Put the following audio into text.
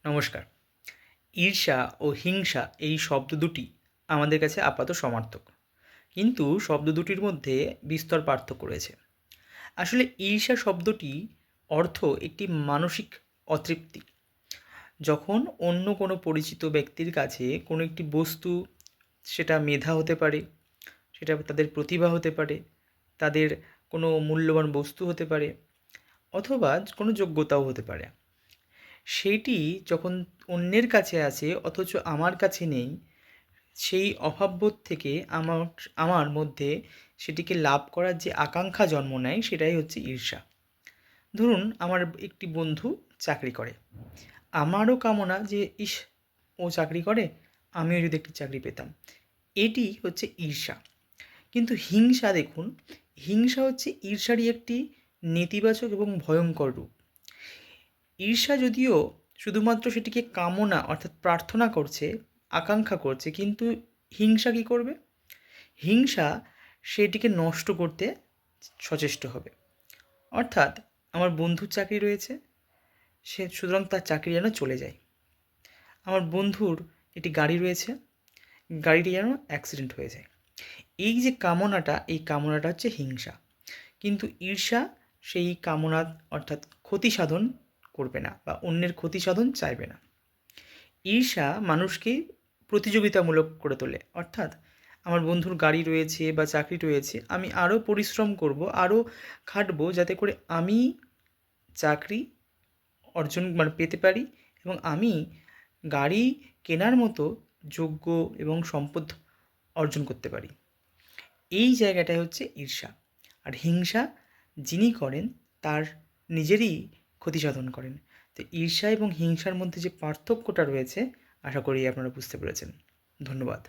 নমস্কার। ঈর্ষা ও হিংসা এই শব্দ দুটি আমাদের কাছে আপাত সমার্থক। কিন্তু শব্দ দুটির মধ্যে বিস্তর পার্থক্য রয়েছে। আসলে ঈর্ষা শব্দটি অর্থ একটি মানসিক অতৃপ্তি। যখন অন্য কোনো পরিচিত ব্যক্তির কাছে কোনো একটি বস্তু, সেটা মেধা হতে পারে, সেটা তাদের প্রতিভা হতে পারে, তাদের কোনো মূল্যবান বস্তু হতে পারে, অথবা কোনো যোগ্যতাও হতে পারে। সেইটি যখন অন্যের কাছে আছে অথচ আমার কাছে নেই, সেই অভাববোধ থেকে আমার আমার মধ্যে সেটিকে লাভ করার যে আকাঙ্ক্ষা জন্ম নেয়, সেটাই হচ্ছে ঈর্ষা। ধরুন, আমার একটি বন্ধু চাকরি করে। আমারও কামনা যে ইস, ও চাকরি করে, আমিও যদি একটি চাকরি পেতাম। এটি হচ্ছে ঈর্ষা। কিন্তু হিংসা দেখুন, হিংসা হচ্ছে ঈর্ষারই একটি নেতিবাচক এবং ভয়ঙ্কর রূপ। ঈর্ষা যদিও শুধুমাত্র সেটিকে কামনা অর্থাৎ প্রার্থনা করছে, আকাঙ্ক্ষা করছে, কিন্তু হিংসা কী করবে? হিংসা সেটিকে নষ্ট করতে সচেষ্ট হবে। অর্থাৎ আমার বন্ধুর চাকরি রয়েছে, সে সুতরাং তার চাকরি যেন চলে যায়। আমার বন্ধুর একটি গাড়ি রয়েছে, গাড়িটি যেন অ্যাক্সিডেন্ট হয়ে যায়। এই যে কামনাটা, এই কামনাটা হচ্ছে হিংসা। কিন্তু ঈর্ষা সেই কামনা অর্থাৎ ক্ষতি সাধন করবে না বা অন্যের ক্ষতি সাধন চাইবে না। ঈর্ষা মানুষকে প্রতিযোগিতামূলক করে তোলে। অর্থাৎ আমার বন্ধুর গাড়ি রয়েছে বা চাকরি রয়েছে, আমি আরও পরিশ্রম করব, আরও খাটবো, যাতে করে আমি চাকরি অর্জন পেতে পারি এবং আমি গাড়ি কেনার মতো যোগ্য এবং সম্পদ অর্জন করতে পারি। এই জায়গাটাই হচ্ছে ঈর্ষা। আর হিংসা যিনি করেন, তার নিজেরই ক্ষতি সাধন করেন। তো ঈর্ষা এবং হিংসার মধ্যে যে পার্থক্যটা রয়েছে, আশা করি আপনারা বুঝতে পেরেছেন। ধন্যবাদ।